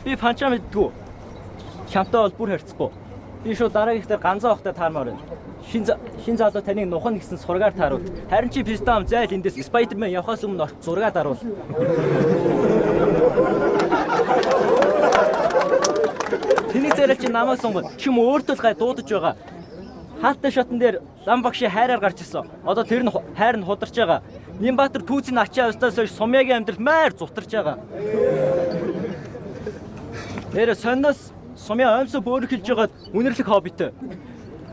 Би панчаа мэддэггүй. Чамтай бол бүр харьцахгүй. Би шууд дараагийнхтай ганцаа авахтай таармаар байна. Шин залуу таныг нухан гэсэн сургаар тааруул. Харин чи пистам зайл эндээс Spider-Man явахаас өмнө зургаа даруул. Тэний зэрэг чи намайг сонгоод чи юм өөртөө л гай дуудаж байгаа. Хаалттай шатн дээр лам багши хайраар гарч ирсэн. Одоо тэр нь хайр нь хударч байгаа. Нимбатар түүцийн ачаа устаас Сумягийн амьдрал майр зутарч байгаа. Нэр сонноос Сумя аимсаа бөөрөхөлж байгаад үнэрлэг хоббитэй.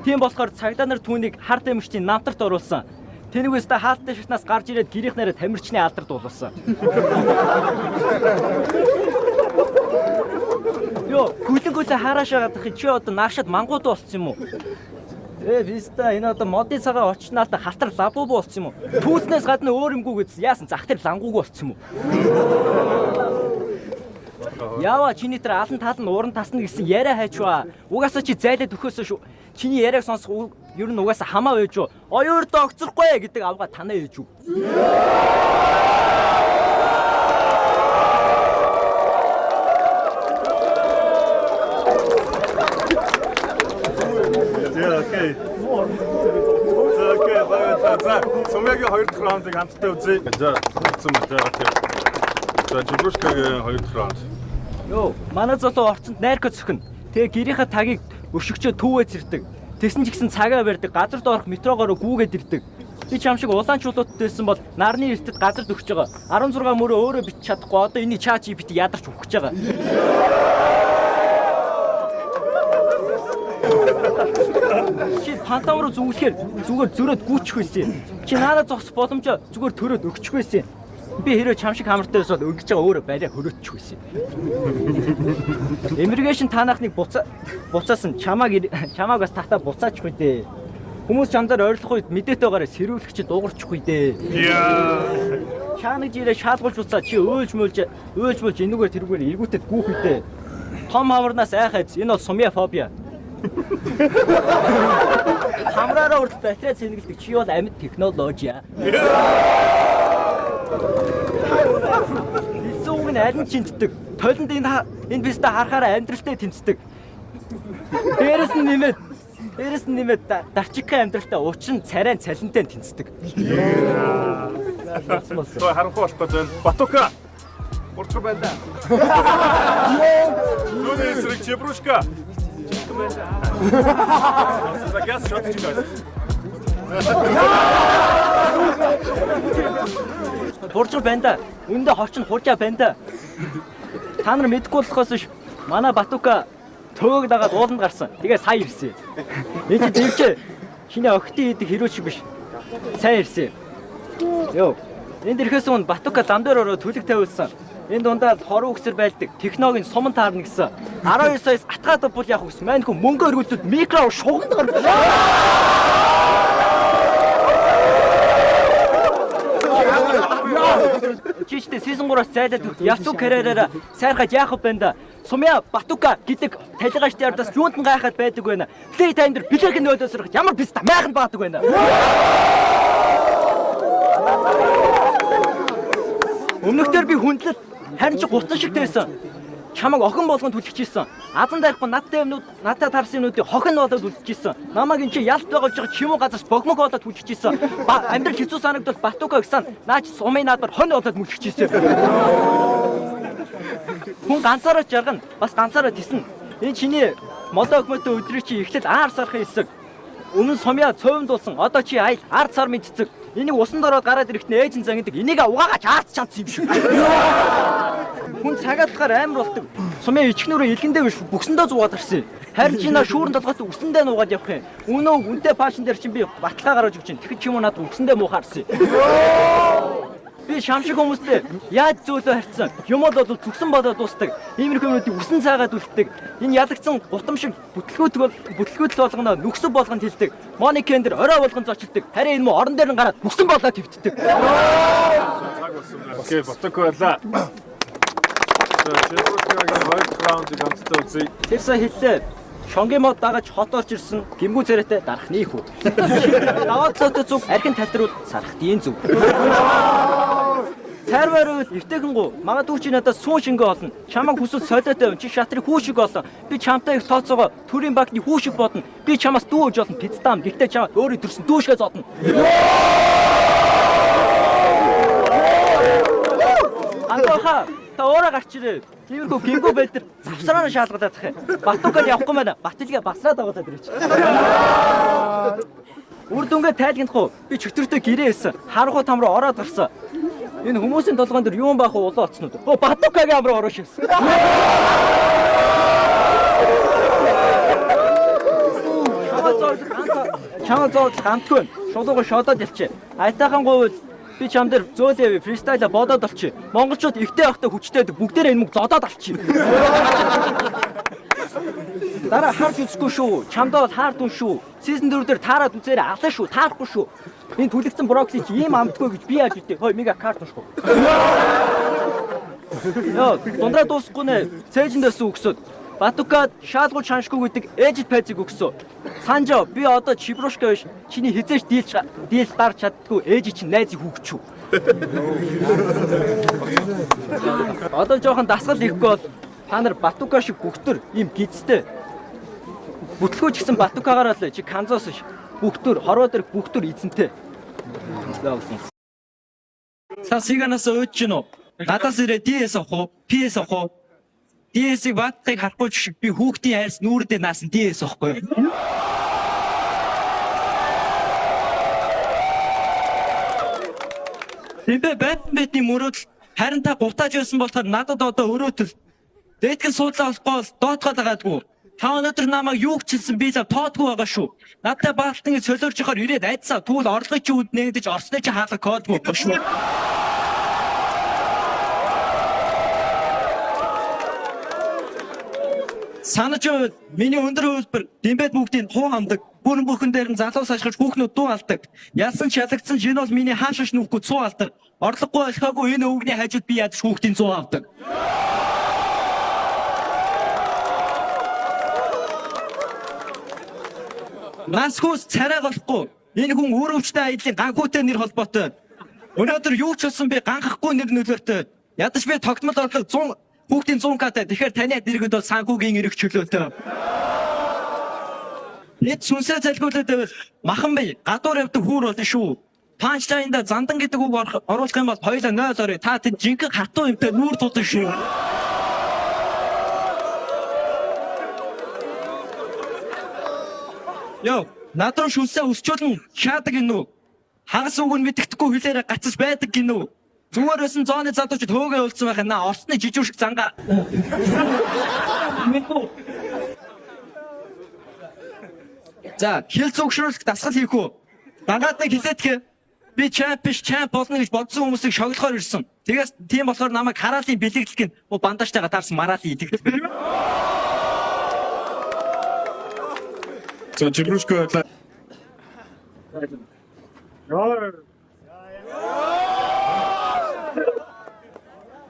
Тийм болохоор цагдаа нар түүнийг хар дэмжтийн намтарт оруулсан. Тэнэгээс та хаалттай шатнаас гарч ирээд гэрийнх нараа тамирчны алдарт дуулсан. Йоо, гүлэнгөөсөө хараашаа гадах чи одоо наашаад мангууд болсон юм уу? Виста энэ одоо модын цагаа очноалта халтар лабуу болсон юм уу? Түүснээс гадна өөр юмгүй гэсэн яасан зах дээр лангууг болсон юм уу? Яава чиний тэр алан тал нь уран тасна гэсэн яриа хайчваа. Угаасаа чи зайлаад өгөхөөс шүү. Чиний яриаг сонсох ер нь угаасаа хамаа байж юу? Оюурдоо огцрохгүй гэдэг авга танаа ээж үү? Окей. За, Сумягийн 2 дахь раундыг хамтдаа үзье. За, цэцэн мэтээ. За, Жибрушкагийн 2 дахь раунд. Йоо, манай залуу орцонд найрко цөхөн. Тэгээ гэрийнхаа тагийг өшөгчөө түүвээ зэрдэг. Тэсэн ч гэсэн цагаа барьдаг, газар доорх метрогоор гүүгээд ирдэг. Би чам шиг улаанчуулуудад байсан бол нарны эртэд газар дөхөж байгаа. 16 мөрөө өөрөө бич чадахгүй. Одоо энэ чаачи бит ядарч өгч байгаа. Чи пантам руу зүглэхээр зүгээр зөрөөд гүйчих байсан. Чи наадаа зогсох боломжоо зүгээр төрөөд өгчих байсан. Би хэрэг чам шиг хамартай байсаад өгч байгаа өөрөө барай хөрөөчих байсан. Эмергашн таанахныг буцаасан чамааг бас татаа буцаачих үү дээ. Хүмүүс чамдаар ойрлох үед мэдээтэйгээр сэрүүлэгч дуугарчих үү дээ. Яа. Чанаг жирэ шаалгуулж буцаа чи өөлж энүүгээр тэрүүгээр эргүүтэд гүүх үү дээ. Том хамарнаас айхайз энэ бол Сумя фобия. Хамраараа урд батарей цэнгэлдэг чи бол амьд технологи. Эсвэл аль нь чинтдэг. Толинд энэ бистэ харахаараа амьдралтай тэнцдэг. Дээрээс нь нэмээд дарчигхай амьдралтай уучран царайн цалинтай тэнцдэг. Той харанхуй болох гэж байна. Батука. Урчир байна. Юуны эсрэг Жибрушка. Загас шотч газ. Хурж байна. Үндэ ховч нь хуржаа байна. Та нар мэдгүй болохоос ш манай Батука төөгд дагаад ууланд гарсан. Тэгээ сая ирсэн. Энэ чи дэвчээ. Чиний охтын идэх хэрүү шиг биш. Сайн ирсэн. Йоо. Энд ирэхээс өмнө Батука лам дээр ороо төлөг тавиулсан. Энэ дундаа хоруу өксөр байлдаг. Техногийн суман таарна гэсэн. 12 саяас атгаад бол яах вэ? Маань хүн мөнгө өргөлдөд микро шуганд гарна. Чичтэй season 3-аас зайлаад Яцу карьераараа сайрхаж яах вэ бэнда? Сумя Батука гэдэг талигачтай ардаас юунд нь гайхаад байдаг вэ? Play time дээр бэлэг нь өлөөсөрөх ямар писта майхан баадаг вэ? Өмнөхдөр би хүндлэл харин ч гутан шиг тавьсан. Чамаг охин болгонд түлхчихсэн. Азан дайрахгүй надтай юмнууд надад тарсан юмнуудыг хохин болоод үлдчихсэн. Намаг эн чи ялт байгуулж байгаа чимүү газарч богмог болоод түлхчихсэн. Амьдрал хэцүү санагдвал Батука гэсэн наач сумын наадаар хонь болоод мүлхчихсэн. Хүн ганцаараа жаргана, бас ганцаараа тиснэ. Энэ чиний модоо өгмөтөө өдрийг чи эхлэл аар сархын хэсэг. Өмнө Сумя цовмд болсон. Одоо чи айл ард сар мэдцэг. Энийг усан дороод гараад ирэхтэн ээж нь зангидаг. Энийг угаагач аарч чанц юм шиг. Хүн цагаатгаар амар болдог. Сумя ичгнүүрөө илгэндээ биш бүксэндээ зугаад гарсан. Харин чи наа шүүрэн толгойд үсэндээ нуугаад явах юм. Үнэн үнтэй пашин дээр чинь би баталгаа гаргаж өгч чинь. Тэгэхэд чи юм надад үсэндээ муухаарсан. Би шамшиг хүмүүстэй яаж зөөлөө харьцсан. Юмуд бол зүгсэн болоод дуустдаг. Иймэрхүү юмнуудыг үсэн цаагаад үлддэг. Энэ ядагдсан гутам шиг бүтлгүүтэл болгоно нүксөв болгонд хилдэг. Моникен дээр орой болгон зочилдог. Харин энэ мө орон дээр нь гараад нүксэн болоод твтдэг. Окей, Батука байлаа. Жибрушкагийн 2 раундыг хамтдаа үзье. Тэр сая хэллээ. Шонгийн мод дагаж хот орж ирсэн гимгүү царайтай дарахны хүү. Даваад цаатай зүг архин талтрууд сархдийн зүг. Цайрвар эвтэйхэн гоо магадгүй чи надад суун шингээ олно. Чамайг хүсэл солиотой чи шатрыг хүүшиг олно. Би чамтай их тооцоогоо төрийн банкны хүүшиг бодно. Би чамаас дүүж болно. Пиццаам гэхдээ чамаа өөрөө төрсөн дүүшгээ зодно. Антоха та өөрөө гарч ирээ. Тиймэрхүү гингүү байд завсраа шаалгалаад тах. Батукад явахгүй байна. Батилгээ басраад байгаа даа чи. Үр дүнгээ тайлгнах уу? Би чөтөртөө гэрээ хэлсэн. Харанхуй там руу ороод гарсан. Энэ хүмүүсийн толгойн дээр юу байх вэ? Улаан оцнууд. Батукагийн ам руу ороо шивсэн. Чамаа зоож гамтгүй. Шулууга шодоод ялчээ. Айтайхан говь би чам дээр зөөлөө фристайла бодоод олчих. Монголчууд ихтэй байхдаа хүчтэй бүгдээрээ энэ мөг зодоод алчих. Дараа харж үзэхгүй шүү. Чамдаа бол хаардун шүү. Сизон 4 дээр таарад үзээрэй алаа шүү. Таарахгүй шүү. Энэ түлэгцэн брокколи чи ийм амтгүй гэж би яаж үтээ. Хой мега карт уншгүй. Яа, дундраа дуусахгүй нэ. Цээжэндээс өгсөд. Батукад шаалгуул шаншгүй гэдэг ээжид пайцыг өгсөө. Санжо би одоо чибрушка биш. Чиний хизээш дийл гарч чаддгүй ээж чинь найзыг хүүгчүү. Одоо жоохон дасгал ирэхгүй бол та нар Батука шиг бүгтөр ийм гизтэй. Бүтлгүүч гэсэн Батукагаар л чи Канзас ш. Бүгтөр хорвоо дээр бүгтөр эзэнтэй. Сасиганаас өөч гинөө. Надаас ирээ DS авах уу? PS авах уу? DS-ийг баттыг харахгүй шиг би хүүхдийн хайрс нүүрдээ наасан DS авахгүй. Тэмбэ бэтний мөрөдөл харин та гутааж байсан болохоор надад одоо өрөөтөл дээдгэн суудлаа болохгүй бол доотгоод байгаадгүй. Та өнөөдөр намайг юу гчилсэн би л тоодгүй байгаа шүү. Надтай баалтан солиорч ихоор ирээд айдсаа тэгвэл орлогын чи үд нэгдэж орсны чи хаалга кодгүй шүү. Санаж миний өндөр хөлбөр дэмбэд бүгдийн хуу хамдаг бүрэн бүхэн дээр нь залуус ашиглаж хүүхнүүд дуу алдаг. Ялсан шалгагдсан жин бол миний хаашааш нүхгүй цуу алдаг. Орлогогүй болохоогүй энэ өвгний хажууд би ядаж хүүхдийн цуу авдаг. Насхус царай болохгүй. Энэ хүн өөрөвчтэй аялын ганхуутай нэр холбоотой. Өнөөдөр юу ч болсон би ганхахгүй нэр нөлөөтэй. Ядаж би тогтмол орлого 100 хүүхдийн 100 катай. Тэгэхээр таны дэргэд бол санхүүгийн эрх чөлөөтэй. Эд сүнсээ залгуулад байвал махан бай гадуур явдаг хүүр болно шүү. Панчлайнда зандан гэдэг үг оруулах юм бол хоёулаа 0 орё. Та тэнд жинхэнэ хатуу юмтай нүүр тутах шүү. Йоо, надруу шүнсээ өсчүүлэн шаадаг гинүү. Хагас үг нь мэддэхгүй хүлээрэ гацж байдаг гинүү. Зүгээр байсан зооны задуучид хөөгөө уулцсан байх наа. Орсны жижиг шиг зангаа. За, хил зөвшөөрлөх дасгал хийх үү? Дагаатныг хилээдэх. Би чамп биш, чамп болно гэж бодсон хүмүүсийг шоглохоор ирсэн. Тэгээс тийм болохоор намайг хараалын бэлэглэх гин бандаажтайгаа таарсан мараалын идэг. За, чибрушка.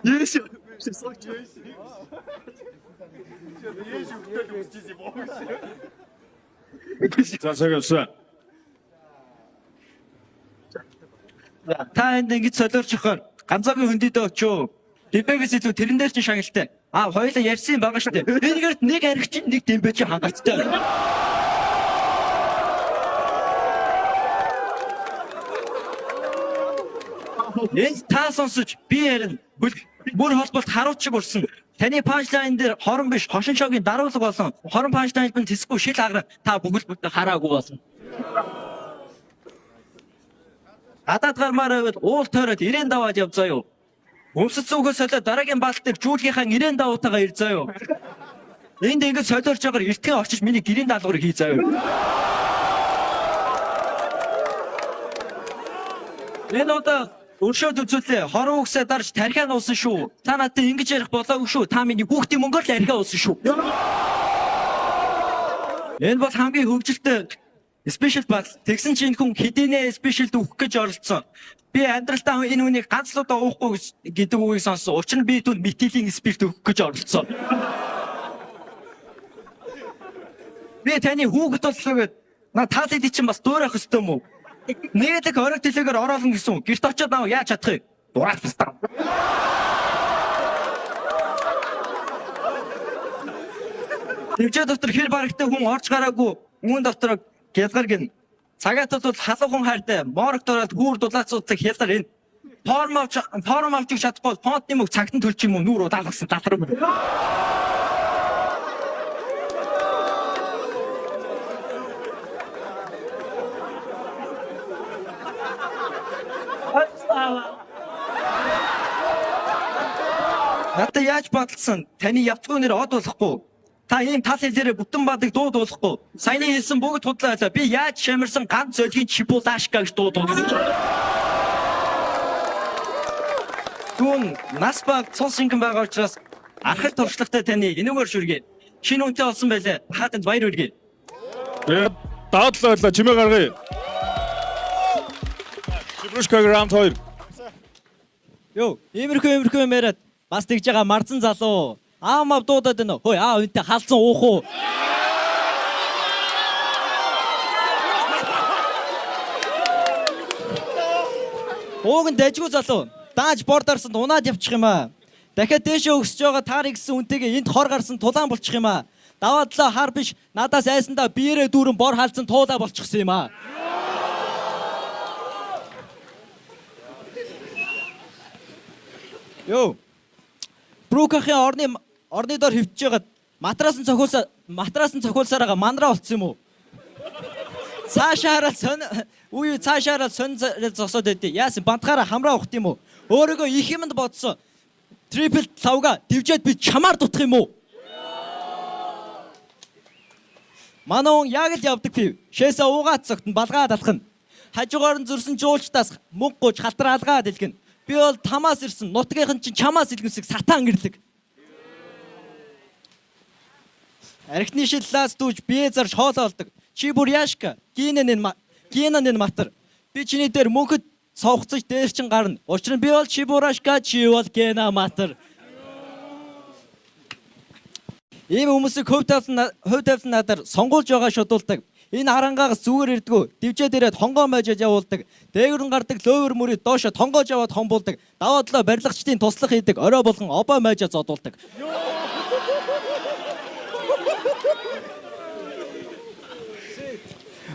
Есть. За. Та энд ингэж солиорч ихоор ганцаагийн хөндөдөө очив. Дэмбэгээс илүү тэрэн дээр ч шагналтай. Хоёулаа ярьсан байгаа шүү дээ. Энийгээрт нэг аригч нэг дэмбэ чи хангалттай. Энд та сонсож би ярина. Бүр холболт харуут шиг урсан. Таны панчлайн дээр хорон биш хошин шогийн даруулга болон хорон панчлайнд нь тэсгүй шил агра та бүгд хараагүй болно. Адаад гармаар байвал уул тойроод ирээн даваад явзаа юу. Өмсөц зүгөөс солиод дараагийн баалт дээр жуулгийнхаа ирээн даваутайгаа ирзаа юу. Энд ингэж солиорч байгаа эртхэн очиж миний гэрийн даалгаврыг хийзаа юу. Энэ одоо өршөөд үзүүлээ. Хорон үгсээ дарж тархиа нуусан шүү. Та надад ингэж ярих болоогүй шүү. Та миний хүүхдийн мөнгөөр л архиа уусан шүү. Энэ бол хамгийн хөвгөлтэй спешиал бал. Тэгсэн чинь хүн хэдийнэ спешиал өгөх гэж оролцсон. Би амьдралтаа энэ хүнийг ганцлуудаа уухгүй гэдэг үгийг сонссон. Учир нь би түн метилийн спирт өгөх гэж оролцсон. Би таны хүүхэд боллоо гэд тааллыг чинь бас дуурайх ёстой юм уу? Нийлэг орой төлөөгөр ороолно гэсэн. Гэрт очиод наваа яаж чадах вэ? дураач тастаа. Төвчөө дотор хэр барагтай хүн орж гараагүй үүн дотор гялгар гин. Цагаатад бол халуухан хайртай морог дороод хүүр дулаацуудыг хялар энэ. Форм авч чадахгүй фонтны мөг цагтан төлчих юм уу нүүр удаалгасан талруу. Надад яаж бодлсон таны явцгүй нэр од болохгүй. Та ийм тал хэлээрээ бүтэн бадаг дууд болохгүй. Саяны хэлсэн бүгд худлаа. Би яаж шамирсан ганц зөлгийн чипулашка гэж дууд болсон. Түн нас баг цус шингэн байгаа учраас архал туршлагатай таны энэгээр шүргээ. Шинэ үнтэй болсон байлаа. Хаатанд баяр хүргэе. Даадлаа чимээ гаргая. Жибрушка раунд 2. Йоо, иймэрхүү яриад бас тэгж байгаа марцсан залуу. Аамав дуудаад байна. Хөөе, үнтэй халдсан уух уу? Ууг нь дайжгүй залуу. Дааж бордорсонд унаад явчих юм аа. Дахиад дээшээ өсөж байгаа таарыг гисэн үнтэйгээ энд хор гарсан тулаан болчих юм аа. Даваадлаа хар биш надаас айсандаа биерээ дүүрэн бор халдсан туулаа болчихсон юм аа. Йоо. Брукахын орны дор хөвтөж байгаад матрас нь цохиулсараа мандраа болцсон юм уу? Цаашаараа сон зогсоод байдیں۔ Яасан бантгаараа хамраа ухт юм уу? Өөрийгөө их юмд бодсон. Трипл лавга дивжээд би чамаар дутах юм уу? Манайон яг л явдаг пив. Шээсээ уугаад цогтон балгаад алхна. Хажуугаар нь зүрсэн жуулчдаас мөнгө гуйж халтраалгаад илгэн. Би бол тамаас ирсэн. Нутгийнхан чинь чамаас илгэнсэг сатан гэрлэг. Архины шил лаас дүүж бие зарж хоолоо олдог. Чи бүр яашка. Гинэн матар. Би чиний дээр мөнхөд цовхцож дээр чин гарна. Учир нь би бол чи бурашка, чи бол гена матар. Ийм хүмүүсийг хөв тавлан надаар сонгуулж байгаа шодуулдаг. Энэ харангаагаас зүгээр ирдгүү. Дивжээд ирээд хонгоо мойжод явуулдаг. Дээгүрэн гардаг лөөвөр мөрөд доошо тонгоож яваад хомбуулдаг. Даваадлаа барилгачдын туслах хийдэг. Орой болгон обоо мойжод зодуулдаг.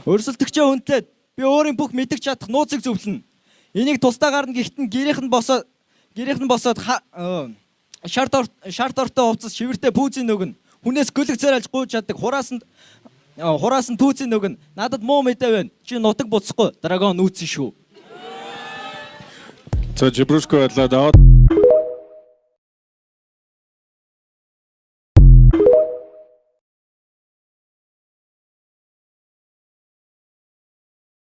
Өрсөлдөгчөө хүндлээд би өөрийн бүх мэддэг чадах нууцыг зөвлөнө. Энийг тусдаа гарна гэхдээ гэрийнх нь босоод шарт ортой хувцас шивэртэй пүүзийн нөгөн. Хүнээс гөлөг царайлж гуйж чаддаг хураас нь түүцийн нөгөн. Надад муу мэдээ байна. Чи нутаг буцахгүй драгон нүүцэн шүү. За Жибрушка байлаа.